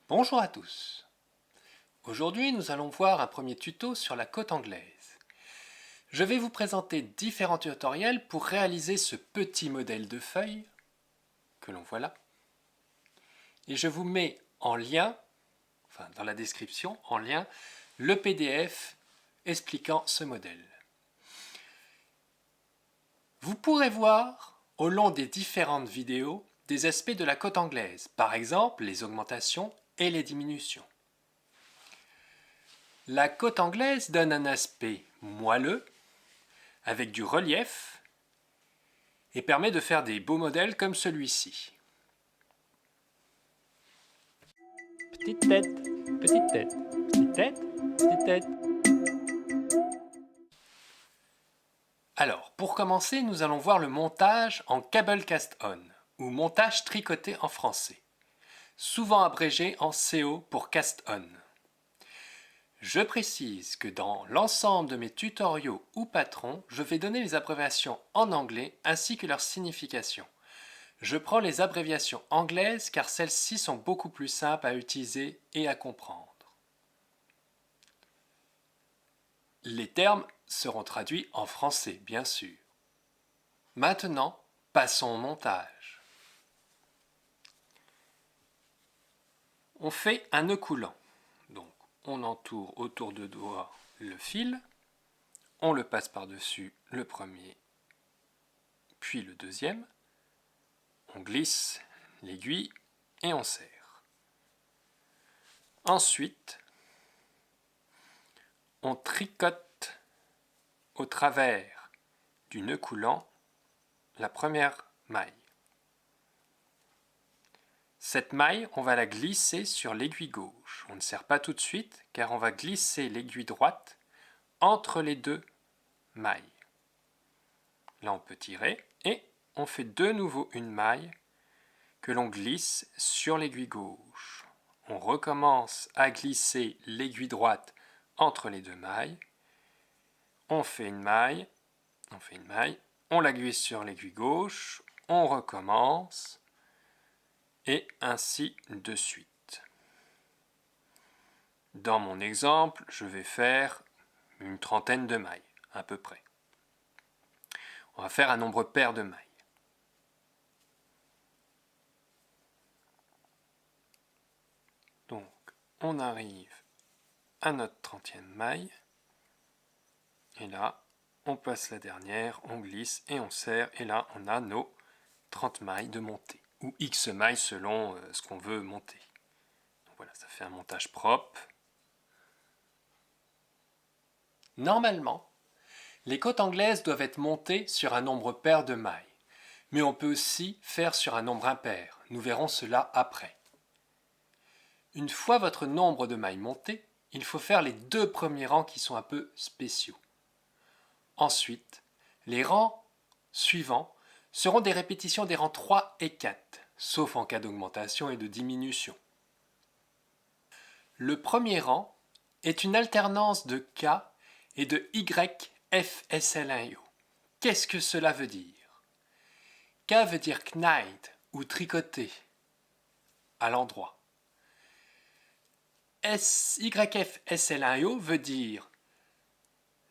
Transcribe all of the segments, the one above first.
Bonjour à tous. Aujourd'hui, nous allons voir un premier tuto sur la cote anglaise. Je vais vous présenter différents tutoriels pour réaliser ce petit modèle de feuille que l'on voit là. Et je vous mets en lien, dans la description, en lien, le PDF expliquant ce modèle. Vous pourrez voir au long des différentes vidéos des aspects de la cote anglaise, par exemple les augmentations et les diminutions. La cote anglaise donne un aspect moelleux, avec du relief, et permet de faire des beaux modèles comme celui-ci. Petite tête, petite tête, petite tête, petite tête. Alors, pour commencer, nous allons voir le montage en cable cast-on, ou montage tricoté en français, souvent abrégé en CO pour cast-on. Je précise que dans l'ensemble de mes tutoriaux ou patrons, je vais donner les abréviations en anglais ainsi que leur signification. Je prends les abréviations anglaises car celles-ci sont beaucoup plus simples à utiliser et à comprendre. Les termes seront traduits en français, bien sûr. Maintenant, passons au montage. On fait un nœud coulant. Donc, on entoure autour de doigts le fil, on le passe par-dessus le premier, puis le deuxième, on glisse l'aiguille et on serre. Ensuite, on tricote au travers du nœud coulant la première maille. Cette maille, on va la glisser sur l'aiguille gauche. On ne serre pas tout de suite car on va glisser l'aiguille droite entre les deux mailles. Là, on peut tirer et on fait de nouveau une maille que l'on glisse sur l'aiguille gauche. On recommence à glisser l'aiguille droite entre les deux mailles. On fait une maille, on la glisse sur l'aiguille gauche, on recommence, et ainsi de suite. Dans mon exemple, je vais faire une trentaine de mailles, à peu près. On va faire un nombre pair de mailles. Donc, on arrive à notre 30e maille, et là, on passe la dernière, on glisse et on serre, et là, on a nos 30 mailles de montée, ou X mailles selon ce qu'on veut monter. Donc voilà, ça fait un montage propre. Normalement, les cotes anglaises doivent être montées sur un nombre pair de mailles, mais on peut aussi faire sur un nombre impair. Nous verrons cela après. Une fois votre nombre de mailles monté, il faut faire les deux premiers rangs qui sont un peu spéciaux. Ensuite, les rangs suivants seront des répétitions des rangs 3 et 4, sauf en cas d'augmentation et de diminution. Le premier rang est une alternance de K et de YFSLIO. Qu'est-ce que cela veut dire? K veut dire knit ou tricoter à l'endroit. YFSLIO veut dire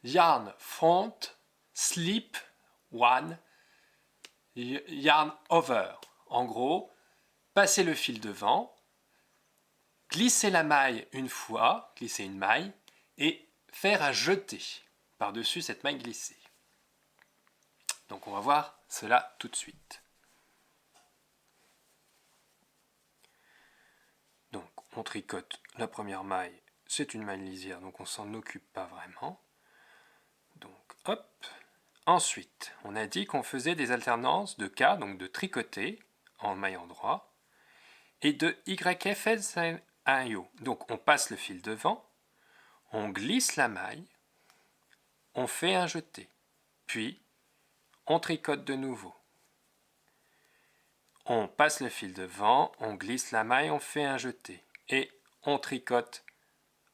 yarn front, slip, one, yarn over. En gros, passer le fil devant, glisser la maille une fois, glisser une maille, et faire un jeté par-dessus cette maille glissée. Donc on va voir cela tout de suite. Donc on tricote la première maille, c'est une maille lisière, donc on s'en occupe pas vraiment. Donc hop. Ensuite, on a dit qu'on faisait des alternances de K, donc de tricoter en maille endroit, et de YFSLIO. Donc on passe le fil devant, on glisse la maille, on fait un jeté, puis on tricote de nouveau. On passe le fil devant, on glisse la maille, on fait un jeté, et on tricote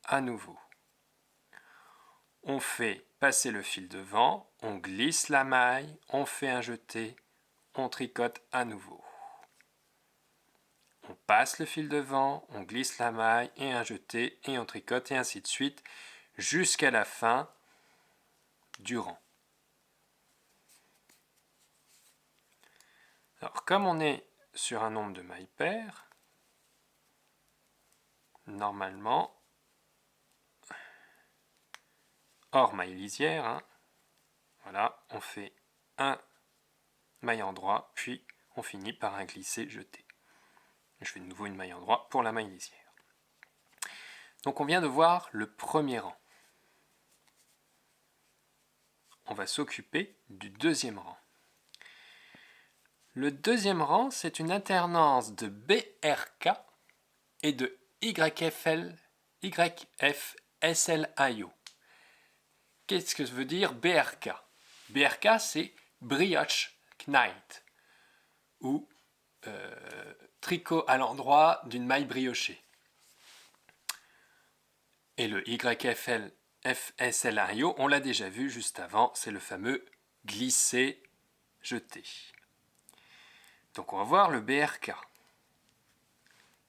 à nouveau. On fait passer le fil devant, on glisse la maille, on fait un jeté, on tricote à nouveau. On passe le fil devant, on glisse la maille et un jeté et on tricote et ainsi de suite jusqu'à la fin du rang. Alors comme on est sur un nombre de mailles paires, normalement, hors maille lisière, voilà, on fait un maille endroit, puis on finit par un glissé-jeté. Je fais de nouveau une maille endroit pour la maille lisière. Donc on vient de voir le premier rang. On va s'occuper du deuxième rang. Le deuxième rang, c'est une alternance de BRK et de YFSLIO. Qu'est-ce que ça veut dire BRK? BRK, c'est Brioche Knight, ou tricot à l'endroit d'une maille briochée. Et le YFSLIO, on l'a déjà vu juste avant, c'est le fameux glisser-jeter. Donc on va voir le BRK.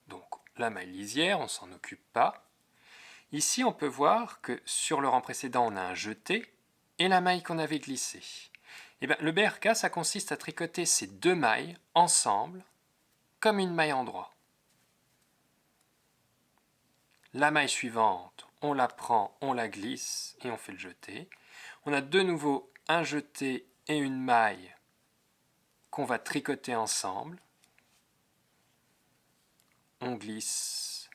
Donc la maille lisière, on ne s'en occupe pas. Ici, on peut voir que sur le rang précédent, on a un jeté et la maille qu'on avait glissée. Et bien, le BRK, ça consiste à tricoter ces deux mailles ensemble comme une maille endroit. La maille suivante, on la prend, on la glisse et on fait le jeté. On a de nouveau un jeté et une maille qu'on va tricoter ensemble. On glisse.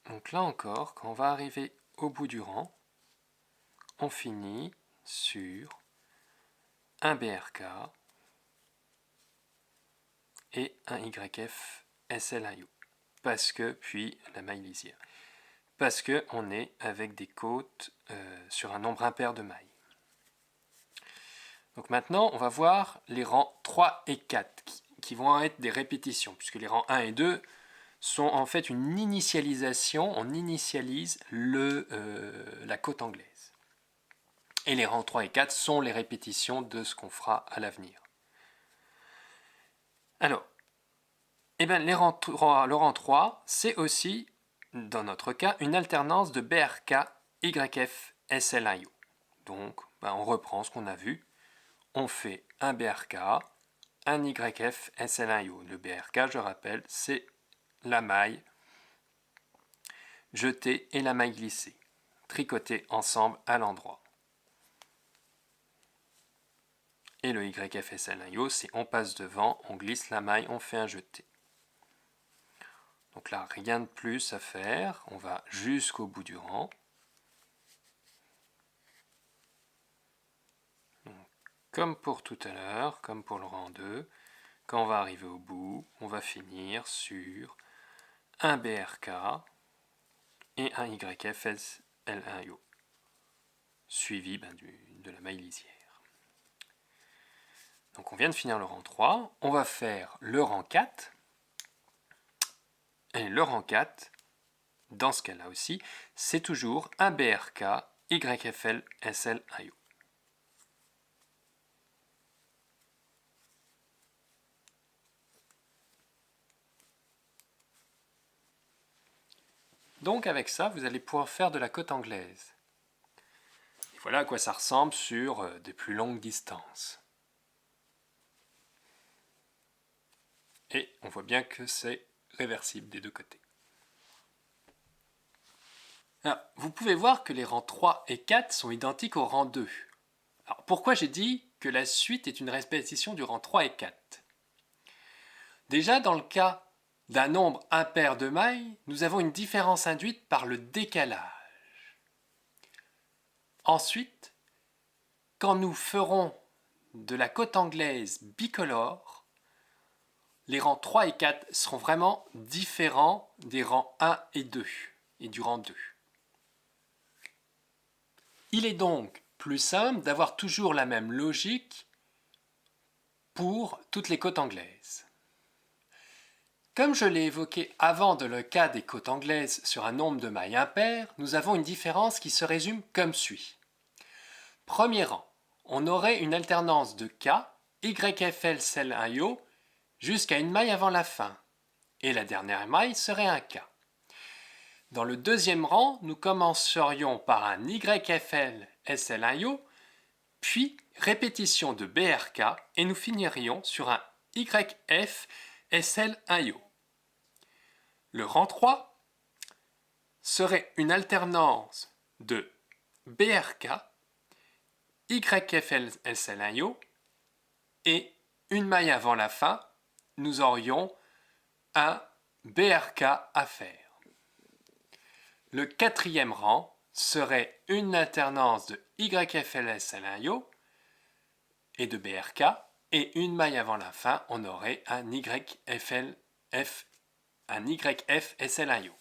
Donc là encore, quand on va arriver au bout du rang, on finit sur un BRK et un YFSLIO. Parce que, puis la maille lisière. Parce qu'on est avec des côtes sur un nombre impair de mailles. Donc maintenant, on va voir les rangs 3 et 4 qui vont être des répétitions, puisque les rangs 1 et 2 sont en fait une initialisation, on initialise la côte anglaise. Et les rangs 3 et 4 sont les répétitions de ce qu'on fera à l'avenir. Alors, le rang 3, c'est aussi, dans notre cas, une alternance de BRK, YF, SLIO. Donc, on reprend ce qu'on a vu. On fait un BRK, un YF, SLIO. Le BRK, je rappelle, c'est la maille jetée et la maille glissée, tricotées ensemble à l'endroit. Et le YFSLIO, c'est on passe devant, on glisse la maille, on fait un jeté. Donc là, rien de plus à faire, on va jusqu'au bout du rang. Donc, comme pour tout à l'heure, comme pour le rang 2, quand on va arriver au bout, on va finir sur un BRK et un YFSLIO, suivi de la maille lisière. Donc on vient de finir le rang 3, on va faire le rang 4. Et le rang 4, dans ce cas-là aussi, c'est toujours un BRK, YFL, SLIO. Donc avec ça, vous allez pouvoir faire de la côte anglaise. Et voilà à quoi ça ressemble sur des plus longues distances. Et on voit bien que c'est réversible des deux côtés. Alors, vous pouvez voir que les rangs 3 et 4 sont identiques au rang 2. Alors, pourquoi j'ai dit que la suite est une répétition du rang 3 et 4? Déjà, dans le cas d'un nombre impair de mailles, nous avons une différence induite par le décalage. Ensuite, quand nous ferons de la côte anglaise bicolore, les rangs 3 et 4 seront vraiment différents des rangs 1 et 2 et du rang 2. Il est donc plus simple d'avoir toujours la même logique pour toutes les côtes anglaises. Comme je l'ai évoqué avant dans le cas des côtes anglaises sur un nombre de mailles impair, nous avons une différence qui se résume comme suit. Premier rang, on aurait une alternance de K YFL celle 1 IO jusqu'à une maille avant la fin. Et la dernière maille serait un K. Dans le deuxième rang, nous commencerions par un YFL SL1 IO, puis répétition de BRK et nous finirions sur un YF SL1 IO. Le rang 3 serait une alternance de BRK, YFL SL1 IO et une maille avant la fin, nous aurions un BRK à faire. Le quatrième rang serait une alternance de YFL-SL1 IO et de BRK, et une maille avant la fin, on aurait un YF-SL1 IO.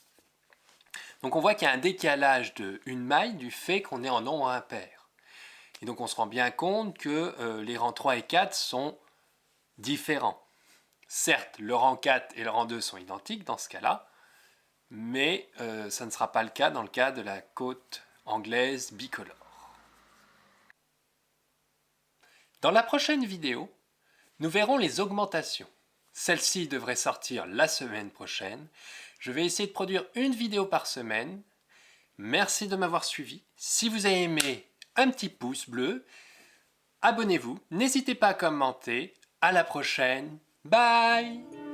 Donc on voit qu'il y a un décalage de une maille du fait qu'on est en nombre impair. Et donc on se rend bien compte que les rangs 3 et 4 sont différents. Certes, le rang 4 et le rang 2 sont identiques dans ce cas-là, mais ça ne sera pas le cas dans le cas de la côte anglaise bicolore. Dans la prochaine vidéo, nous verrons les augmentations. Celle-ci devrait sortir la semaine prochaine. Je vais essayer de produire une vidéo par semaine. Merci de m'avoir suivi. Si vous avez aimé, un petit pouce bleu. Abonnez-vous. N'hésitez pas à commenter. À la prochaine. Bye!